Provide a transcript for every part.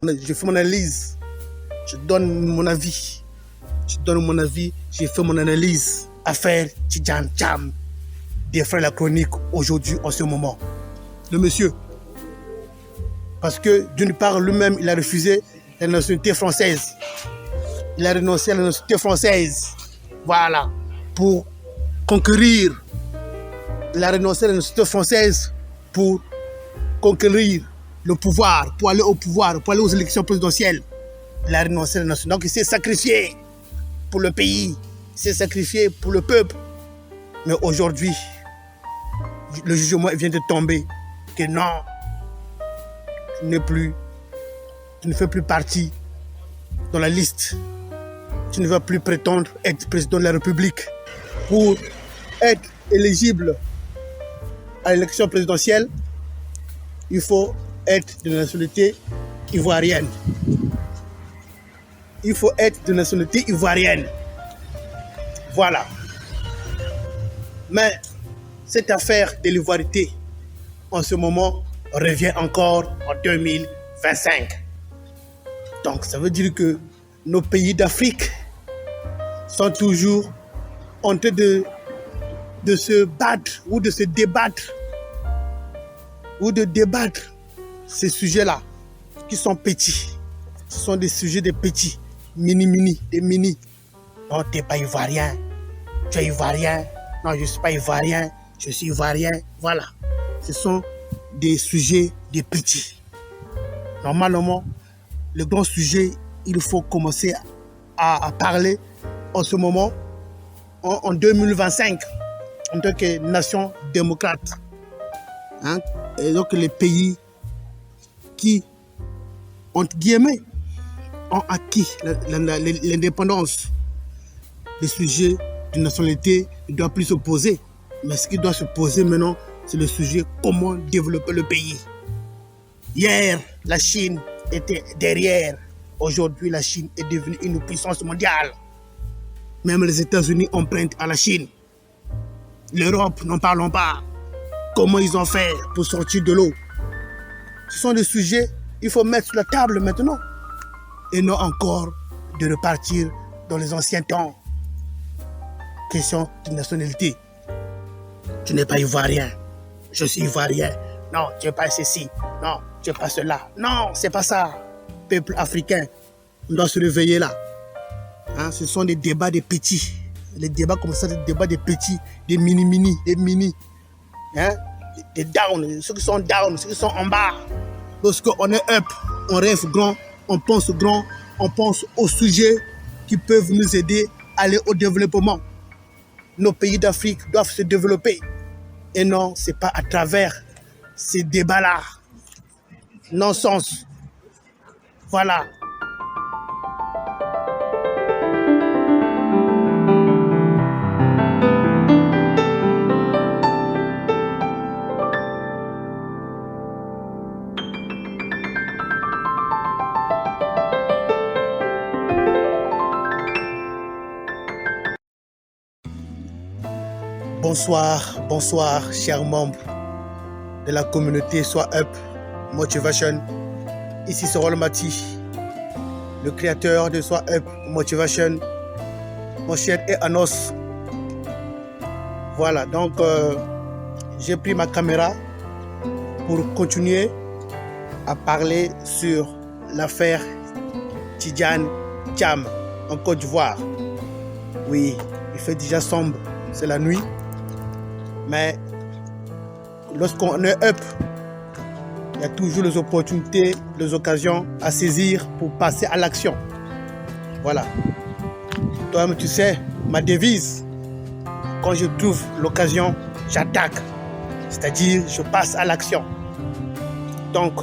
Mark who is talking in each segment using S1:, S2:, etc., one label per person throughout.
S1: Je fais mon analyse. Je donne mon avis. J'ai fait mon analyse. Affaire Tidjane Thiam, des frères la chronique aujourd'hui, en ce moment. Le monsieur. Parce que d'une part, lui-même, il a refusé la nationalité française. Il a renoncé à la nationalité française. Voilà. Pour conquérir. Il a renoncé à la nationalité française pour conquérir le pouvoir, pour aller au pouvoir, pour aller aux élections présidentielles. Il a renoncé à la nationalité. Donc il s'est sacrifié pour le pays. Il s'est sacrifié pour le peuple. Mais aujourd'hui, le jugement vient de tomber que non, tu ne fais plus partie dans la liste. Tu ne vas plus prétendre être président de la République. Pour être éligible à l'élection présidentielle, il faut être de nationalité ivoirienne. Il faut être de nationalité ivoirienne. Voilà. Mais cette affaire de l'ivoirité, en ce moment, revient encore en 2025. Donc, ça veut dire que nos pays d'Afrique sont toujours en train de se battre ou de se débattre ou de débattre ces sujets-là qui sont petits. Ce sont des sujets de petits, des mini. Non, tu n'es pas ivoirien. Tu es ivoirien. Non, je ne suis pas ivoirien. Je suis ivoirien. Voilà. Ce sont des sujets de petits. Normalement, le grand sujet, il faut commencer à parler en ce moment, en 2025, en tant que nation démocrate. Hein? Et donc les pays qui, entre guillemets, ont acquis l'indépendance, le sujet de nationalité ne doit plus se poser. Mais ce qui doit se poser maintenant, c'est le sujet comment développer le pays. Hier, la Chine était derrière. Aujourd'hui, la Chine est devenue une puissance mondiale. Même les États-Unis empruntent à la Chine. L'Europe, n'en parlons pas. Comment ils ont fait pour sortir de l'eau? Ce sont des sujets qu'il faut mettre sur la table maintenant. Et non encore de repartir dans les anciens temps. Question de nationalité. Tu n'es pas ivoirien. Je suis ivoirien. Non, tu n'es pas ceci. Non, tu n'es pas cela. Non, c'est pas ça. Peuple africain, on doit se réveiller là. Hein, ce sont des débats des petits. Les débats comme ça, des débats des petits, des mini. Hein, des down, ceux qui sont down, ceux qui sont en bas. Lorsqu'on est up, on rêve grand, on pense aux sujets qui peuvent nous aider à aller au développement. Nos pays d'Afrique doivent se développer. Et non, ce n'est pas à travers ces débats-là. Non-sens. Voilà. Bonsoir, chers membres de la communauté Soit Up Motivation. Ici, c'est Rol Mati, le créateur de Soit Up Motivation, mon cher et Anos. Voilà, donc j'ai pris ma caméra pour continuer à parler sur l'affaire Tidjane Thiam en Côte d'Ivoire. Oui, il fait déjà sombre, c'est la nuit. Mais lorsqu'on est up, il y a toujours les opportunités, les occasions à saisir pour passer à l'action. Voilà. Toi-même, tu sais, ma devise, quand je trouve l'occasion, j'attaque. C'est-à-dire, je passe à l'action. Donc,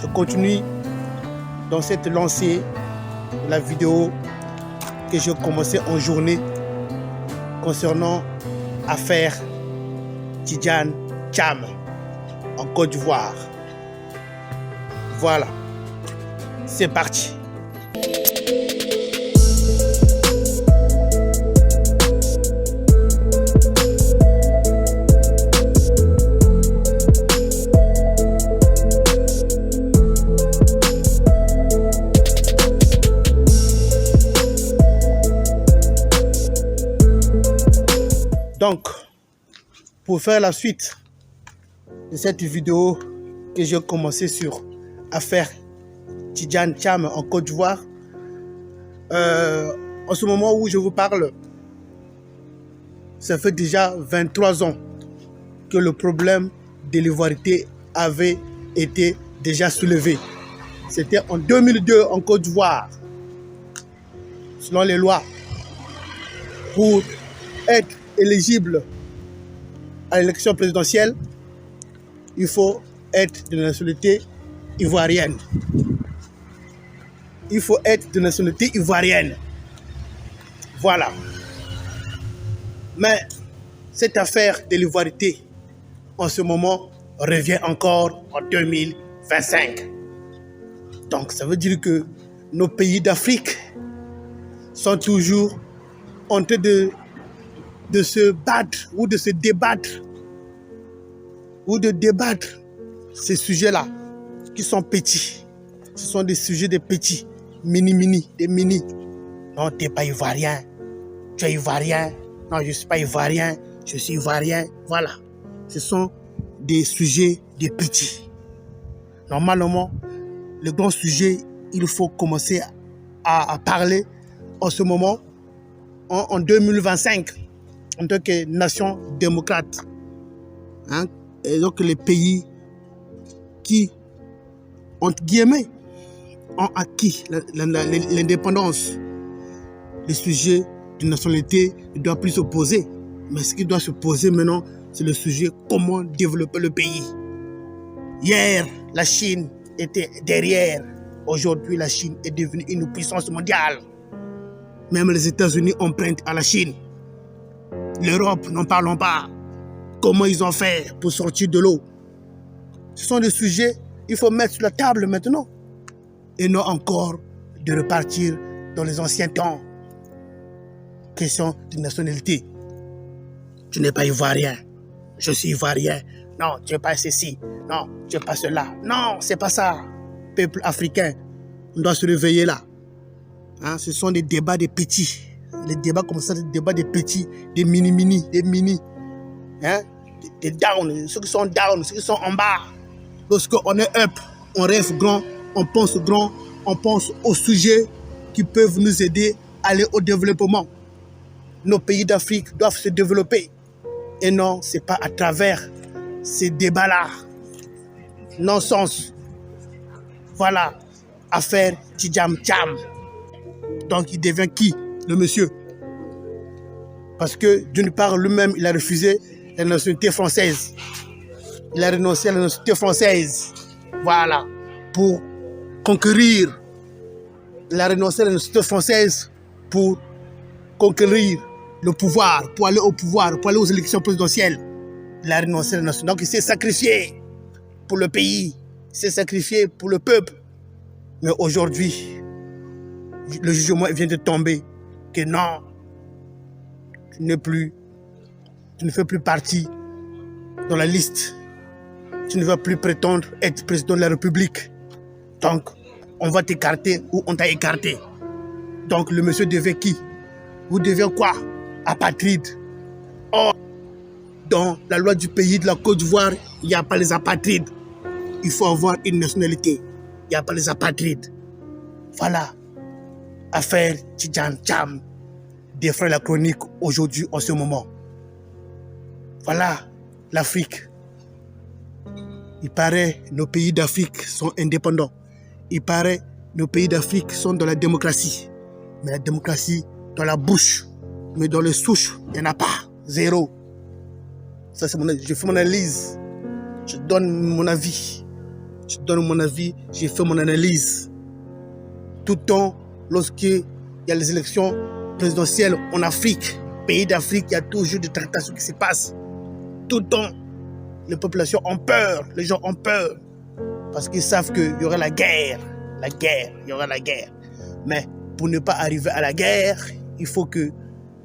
S1: je continue dans cette lancée de la vidéo que j'ai commencé en journée concernant l'affaire Tidjane Thiam en Côte d'Ivoire. Voilà, c'est parti. Donc, pour faire la suite de cette vidéo que j'ai commencé sur affaire Tidjane Thiam en Côte d'Ivoire, en ce moment où je vous parle, ça fait déjà 23 ans que le problème de l'ivoirité avait été déjà soulevé. C'était en 2002 en Côte d'Ivoire. Selon les lois, pour être éligible à l'élection présidentielle, il faut être de nationalité ivoirienne. Il faut être de nationalité ivoirienne. Voilà. Mais cette affaire de l'ivoirité, en ce moment, revient encore en 2025. Donc, ça veut dire que nos pays d'Afrique sont toujours en train de se battre ou de se débattre ou de débattre ces sujets-là qui sont petits. Ce sont des sujets de petits, des mini. Non, tu n'es pas ivoirien. Tu es ivoirien. Non, je ne suis pas ivoirien. Je suis ivoirien. Voilà. Ce sont des sujets de petits. Normalement, le grand sujet, il faut commencer à parler en ce moment, en 2025, en tant que nation démocrate. Hein? Et donc les pays qui, entre guillemets, ont acquis l'indépendance, le sujet de nationalité ne doit plus se poser. Mais ce qui doit se poser maintenant, c'est le sujet comment développer le pays. Hier, la Chine était derrière. Aujourd'hui, la Chine est devenue une puissance mondiale. Même les États-Unis empruntent à la Chine. L'Europe, n'en parlons pas. Comment ils ont fait pour sortir de l'eau? Ce sont des sujets qu'il faut mettre sur la table maintenant. Et non encore de repartir dans les anciens temps. Question de nationalité. Tu n'es pas ivoirien. Je suis ivoirien. Non, tu n'es pas ceci. Non, tu n'es pas cela. Non, c'est pas ça. Peuple africain, on doit se réveiller là. Hein, ce sont des débats des petits. Les débats comme ça, des débats des petits, des mini. Hein, des down, ceux qui sont down, ceux qui sont en bas. Lorsqu'on est up, on rêve grand, on pense grand, on pense aux sujets qui peuvent nous aider à aller au développement. Nos pays d'Afrique doivent se développer. Et non, ce n'est pas à travers ces débats-là. Non-sens. Voilà, affaire Tidjane Thiam. Donc il devient qui, le monsieur? Parce que d'une part, lui-même, il a refusé la nationalité française. Il a renoncé à la nationalité française. Voilà, pour conquérir. Il a renoncé à la nationalité française pour conquérir le pouvoir, pour aller au pouvoir, pour aller aux élections présidentielles. Il a renoncé à la nationalité. Donc il s'est sacrifié pour le pays. Il s'est sacrifié pour le peuple. Mais aujourd'hui, le jugement vient de tomber que non, tu ne fais plus partie dans la liste. Tu ne vas plus prétendre être président de la République. Donc, on va t'écarter ou on t'a écarté. Donc, le monsieur devient qui? Vous devez quoi? Apatride. Or, dans la loi du pays de la Côte d'Ivoire, il n'y a pas les apatrides. Il faut avoir une nationalité. Il n'y a pas les apatrides. Voilà. Affaire Tidjane Thiam défraie la chronique aujourd'hui, en ce moment. Voilà l'Afrique. Il paraît que nos pays d'Afrique sont indépendants. Il paraît que nos pays d'Afrique sont dans la démocratie. Mais la démocratie dans la bouche. Mais dans les souches, il n'y en a pas. Zéro. Ça, c'est je fais mon analyse. Je donne mon avis. J'ai fait mon analyse. Tout le temps, lorsqu'il y a les élections présidentielles en Afrique, pays d'Afrique, il y a toujours des tractations qui se passent. Tout le temps, les populations ont peur, les gens ont peur, parce qu'ils savent qu'il y aura la guerre, il y aura la guerre. Mais pour ne pas arriver à la guerre, il faut que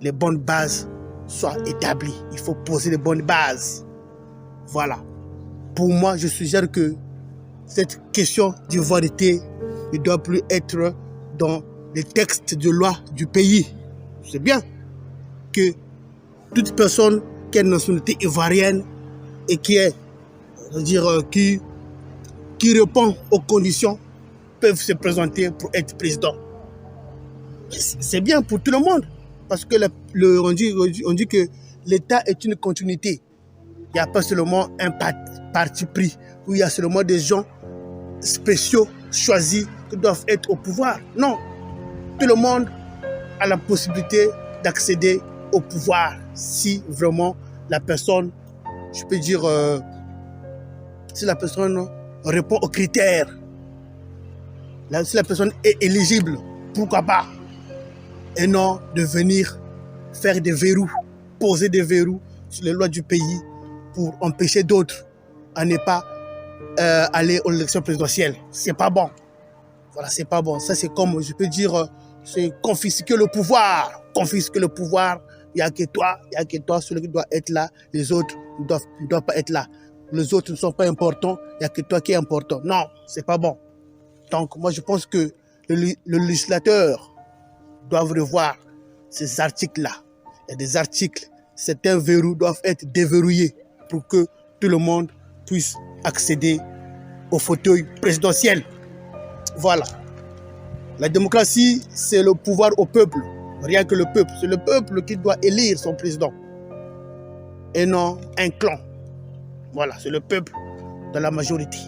S1: les bonnes bases soient établies. Il faut poser les bonnes bases. Voilà. Pour moi, je suggère que cette question d'ivoirité ne doit plus être dans les textes de loi du pays. C'est bien que toute personne qui est de nationalité ivoirienne et qui est, qui répond aux conditions peuvent se présenter pour être président. C'est bien pour tout le monde parce que on dit que l'État est une continuité. Il n'y a pas seulement un parti pris où il y a seulement des gens spéciaux choisis qui doivent être au pouvoir. Non, tout le monde a la possibilité d'accéder au pouvoir si vraiment la personne, je peux dire, si la personne répond aux critères, si la personne est éligible, pourquoi pas, et non de venir faire des verrous, poser des verrous sur les lois du pays pour empêcher d'autres à ne pas aller aux élections présidentielles. C'est pas bon. Voilà, c'est pas bon. Ça, c'est comme, je peux dire, c'est confisquer le pouvoir. Confisquer le pouvoir. Il n'y a que toi, celui qui doit être là. Les autres ne doivent pas être là. Les autres ne sont pas importants. Il n'y a que toi qui est important. Non, c'est pas bon. Donc, moi, je pense que le législateur doit revoir ces articles-là. Il y a des articles, certains verrous doivent être déverrouillés pour que tout le monde puisse accéder au fauteuil présidentiel. Voilà. La démocratie, c'est le pouvoir au peuple. Rien que le peuple. C'est le peuple qui doit élire son président. Et non un clan. Voilà, c'est le peuple de la majorité.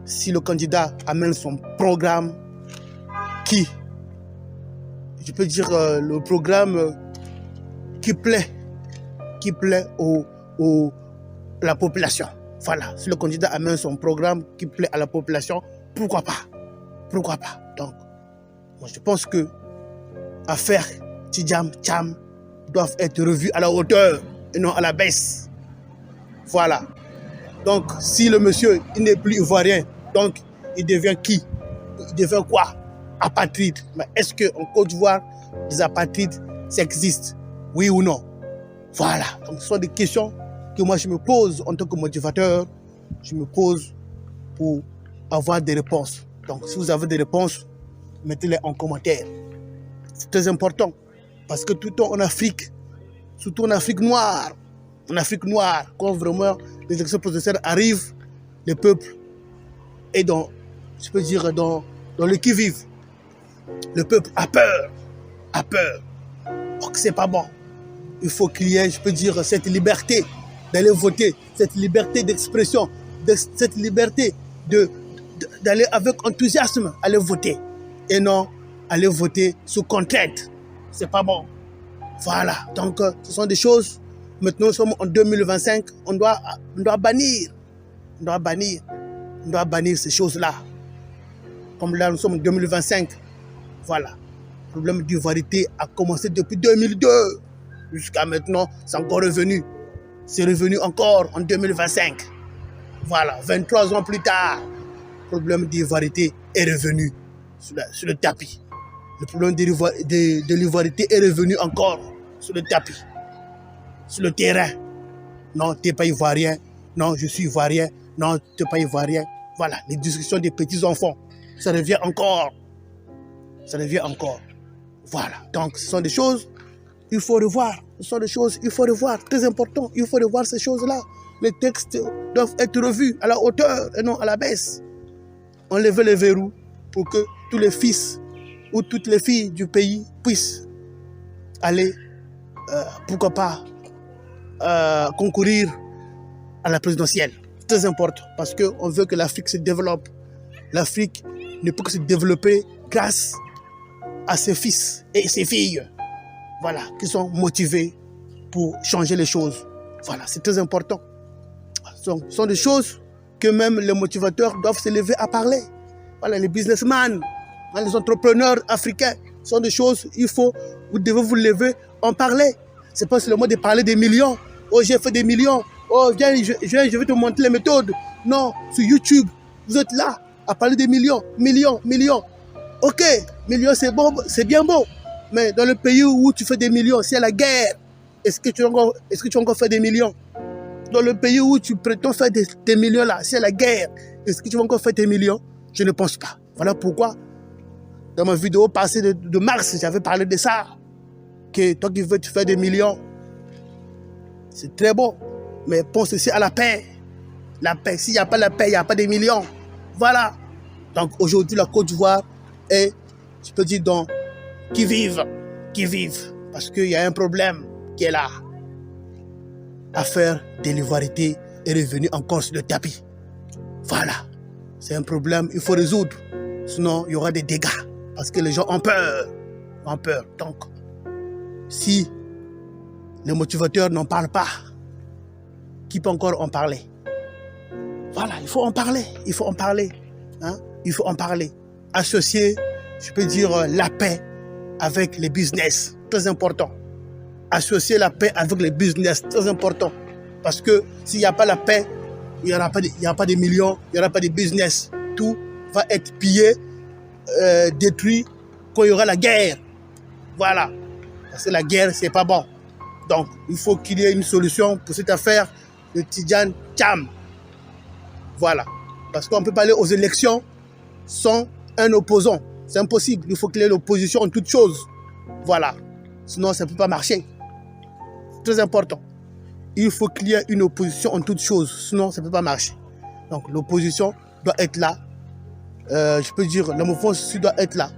S1: Si le candidat amène son programme qui, je peux dire, le programme qui plaît à la population. Voilà, si le candidat amène son programme qui plaît à la population, pourquoi pas? Pourquoi pas? Donc, moi je pense que affaires Tidjam Thiam doivent être revues à la hauteur et non à la baisse. Voilà. Donc, si le monsieur, il n'est plus ivoirien, donc il devient qui? Il devient quoi? Apatride. Mais est-ce qu'en Côte d'Ivoire, des apatrides, ça existe? Oui ou non? Voilà. Donc, ce sont des questions que moi je me pose en tant que motivateur. Je me pose pour avoir des réponses. Donc, si vous avez des réponses, mettez-les en commentaire. C'est très important. Parce que tout en Afrique, surtout en Afrique noire, quand vraiment les élections présidentielles arrivent, le peuple est dans, je peux dire, dans le qui-vive. Le peuple a peur. Donc, c'est pas bon. Il faut qu'il y ait, je peux dire, cette liberté d'aller voter, cette liberté d'expression, cette liberté d'aller avec enthousiasme aller voter et non aller voter sous contrainte. C'est pas bon. Voilà. Donc, ce sont des choses. Maintenant, nous sommes en 2025. On doit bannir. On doit bannir ces choses-là. Comme là, nous sommes en 2025. Voilà. Le problème d'ivoirité a commencé depuis 2002. Jusqu'à maintenant, c'est encore revenu. C'est revenu encore en 2025. Voilà, 23 ans plus tard, le problème d'ivoirité est revenu sur le tapis. Le problème de l'ivoirité est revenu encore sur le tapis, sur le terrain. Non, tu n'es pas ivoirien. Non, je suis ivoirien. Non, tu n'es pas ivoirien. Voilà, les discussions des petits-enfants, ça revient encore. Ça revient encore. Voilà, donc ce sont des choses qu'il faut revoir. Ce sont des choses qu'il faut revoir. Très important, il faut revoir ces choses-là. Les textes doivent être revus à la hauteur et non à la baisse. Enlever les verrous pour que tous les fils ou toutes les filles du pays puissent aller, pourquoi pas, concourir à la présidentielle. C'est très important parce qu'on veut que l'Afrique se développe. L'Afrique ne peut que se développer grâce à ses fils et ses filles, voilà, qui sont motivés pour changer les choses. Voilà, c'est très important. Ce sont des choses que même les motivateurs doivent se lever à parler. Voilà, les businessmen, les entrepreneurs africains, sont des choses, vous devez vous lever, en parler. C'est pas seulement de parler des millions. Oh, j'ai fait des millions. Oh, viens, je vais te montrer les méthodes. Non, sur YouTube, vous êtes là à parler des millions. Ok, millions, c'est bon, c'est bien beau. Mais dans le pays où tu fais des millions, c'est la guerre. Est-ce que tu vas encore faire des millions? Dans le pays où tu prétends faire des millions là, c'est la guerre. Est-ce que tu vas encore faire des millions? Je ne pense pas. Voilà pourquoi, dans ma vidéo passée de mars, j'avais parlé de ça. Que toi qui veux te faire des millions, C'est très beau. Mais pense aussi à la paix. La paix. S'il n'y a pas la paix, il n'y a pas des millions. Voilà. Donc aujourd'hui, la Côte d'Ivoire est, je peux dire, donc, qui vivent. Parce qu'il y a un problème qui est là. Affaire de l'ivoirité est revenue encore sur le tapis. Voilà. C'est un problème, il faut résoudre. Sinon, il y aura des dégâts. Parce que les gens ont peur. Donc, si les motivateurs n'en parlent pas, qui peut encore en parler? Voilà, il faut en parler. Hein? Il faut en parler. Associer, je peux dire, la paix avec les business. Très important. Associer la paix avec les business. Très important. Parce que s'il n'y a pas la paix, il n'y aura pas de millions, il n'y aura pas de business. Tout va être pillé, détruit quand il y aura la guerre. Voilà. Parce que la guerre, c'est pas bon. Donc, il faut qu'il y ait une solution pour cette affaire de Tidjane Thiam. Voilà. Parce qu'on ne peut pas aller aux élections sans un opposant. C'est impossible. Il faut qu'il y ait l'opposition en toutes choses. Voilà. Sinon, ça ne peut pas marcher. Très important. Il faut qu'il y ait une opposition en toutes choses. Sinon, ça ne peut pas marcher. Donc, l'opposition doit être là. Je peux dire, la mouvance aussi doit être là.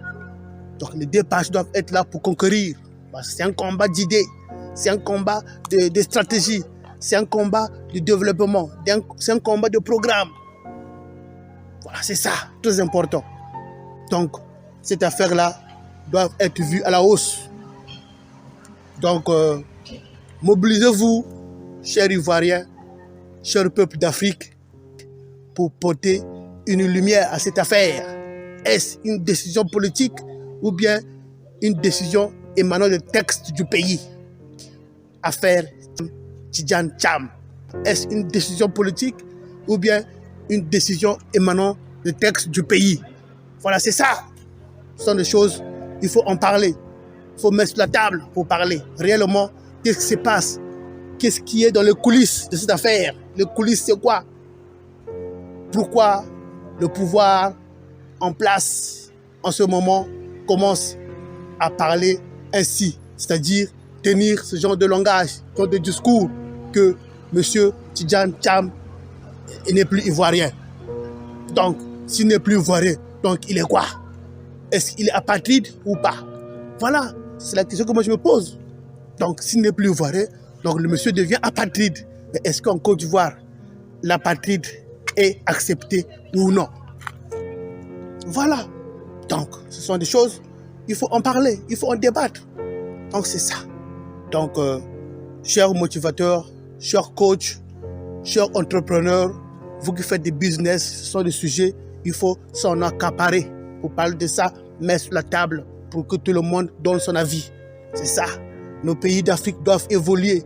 S1: Donc, les deux parties doivent être là pour conquérir. Parce que c'est un combat d'idées. C'est un combat de stratégie. C'est un combat de développement. C'est un combat de programme. Voilà, c'est ça. Très important. Donc, cette affaire-là doit être vue à la hausse. Donc, mobilisez-vous, chers Ivoiriens, chers peuples d'Afrique, pour porter une lumière à cette affaire. Est-ce une décision politique ou bien une décision émanant des textes du pays? Affaire Tidjane Thiam. Est-ce une décision politique ou bien une décision émanant des textes du pays? Voilà, c'est ça. Ce sont des choses, il faut en parler. Il faut mettre sur la table pour parler. Réellement, qu'est-ce qui se passe? Qu'est-ce qui est dans les coulisses de cette affaire? Les coulisses, c'est quoi? Pourquoi le pouvoir en place en ce moment commence à parler ainsi? C'est-à-dire tenir ce genre de langage, ce genre de discours que M. Tidjane Thiam n'est plus ivoirien. Donc, s'il n'est plus ivoirien, donc il est quoi? Est-ce qu'il est apatride ou pas? Voilà, c'est la question que moi je me pose. Donc, s'il n'est plus ivoirien, donc le monsieur devient apatride. Mais est-ce qu'en Côte d'Ivoire, l'apatride est accepté ou non? Voilà. Donc, ce sont des choses, il faut en parler, il faut en débattre. Donc, c'est ça. Donc, chers motivateurs, chers coachs, chers entrepreneurs, vous qui faites des business, ce sont des sujets, il faut s'en accaparer. Pour parler de ça, mettre sur la table pour que tout le monde donne son avis. C'est ça. Nos pays d'Afrique doivent évoluer.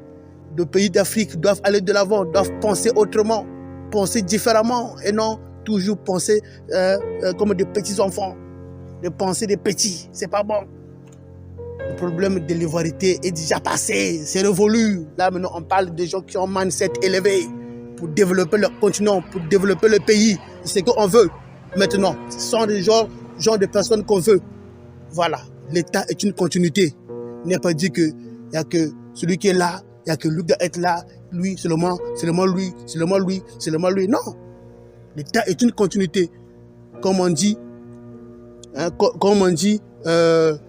S1: Nos pays d'Afrique doivent aller de l'avant, doivent penser autrement, penser différemment et non toujours penser comme des petits enfants. De penser des petits, c'est pas bon. Le problème de l'ivoirité est déjà passé, c'est révolu. Là maintenant on parle de gens qui ont un mindset élevé pour développer leur continent, pour développer le pays. C'est ce qu'on veut maintenant. Ce sont des genre de personnes qu'on veut. Voilà, l'État est une continuité. Il n'est pas dit qu'il n'y a que celui qui est là, il n'y a que lui qui doit être là, lui, seulement lui. Non, l'État est une continuité. Comme on dit, le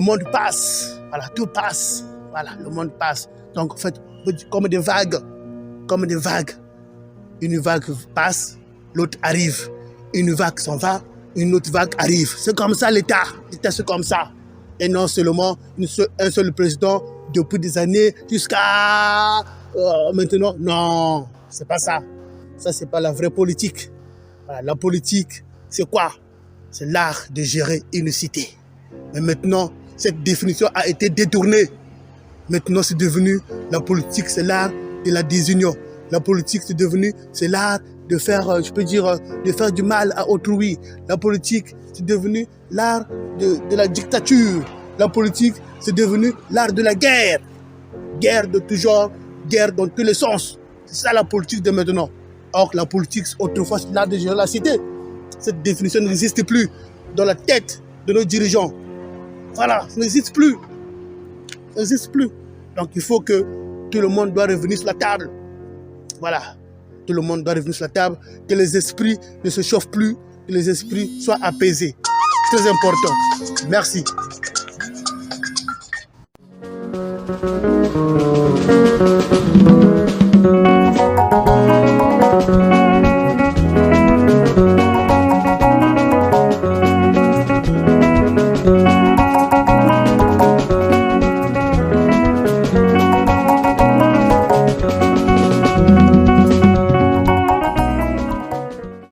S1: monde passe. Voilà, tout passe. Voilà, le monde passe. Donc, en fait, comme des vagues. Une vague passe, l'autre arrive. Une vague s'en va, une autre vague arrive. C'est comme ça l'État. L'État, c'est comme ça. Et non seulement un seul président depuis des années jusqu'à maintenant. Non, c'est pas ça. Ça, c'est pas la vraie politique. Voilà, la politique, c'est quoi? C'est l'art de gérer une cité. Mais maintenant, cette définition a été détournée. Maintenant, c'est devenu la politique, c'est l'art de la désunion. La politique, c'est l'art de faire, de faire du mal à autrui. La politique, c'est devenu l'art de la dictature. La politique, c'est devenu l'art de la guerre. Guerre de tout genre, guerre dans tous les sens. C'est ça la politique de maintenant. Or, la politique, autrefois, c'est l'art de gérer la cité. Cette définition n'existe plus dans la tête de nos dirigeants. Voilà, ça n'existe plus. Ça n'existe plus. Donc, il faut que tout le monde doit revenir sur la table. Voilà. Tout le monde doit revenir sur la table. Que les esprits ne se chauffent plus. Que les esprits soient apaisés. Très important. Merci.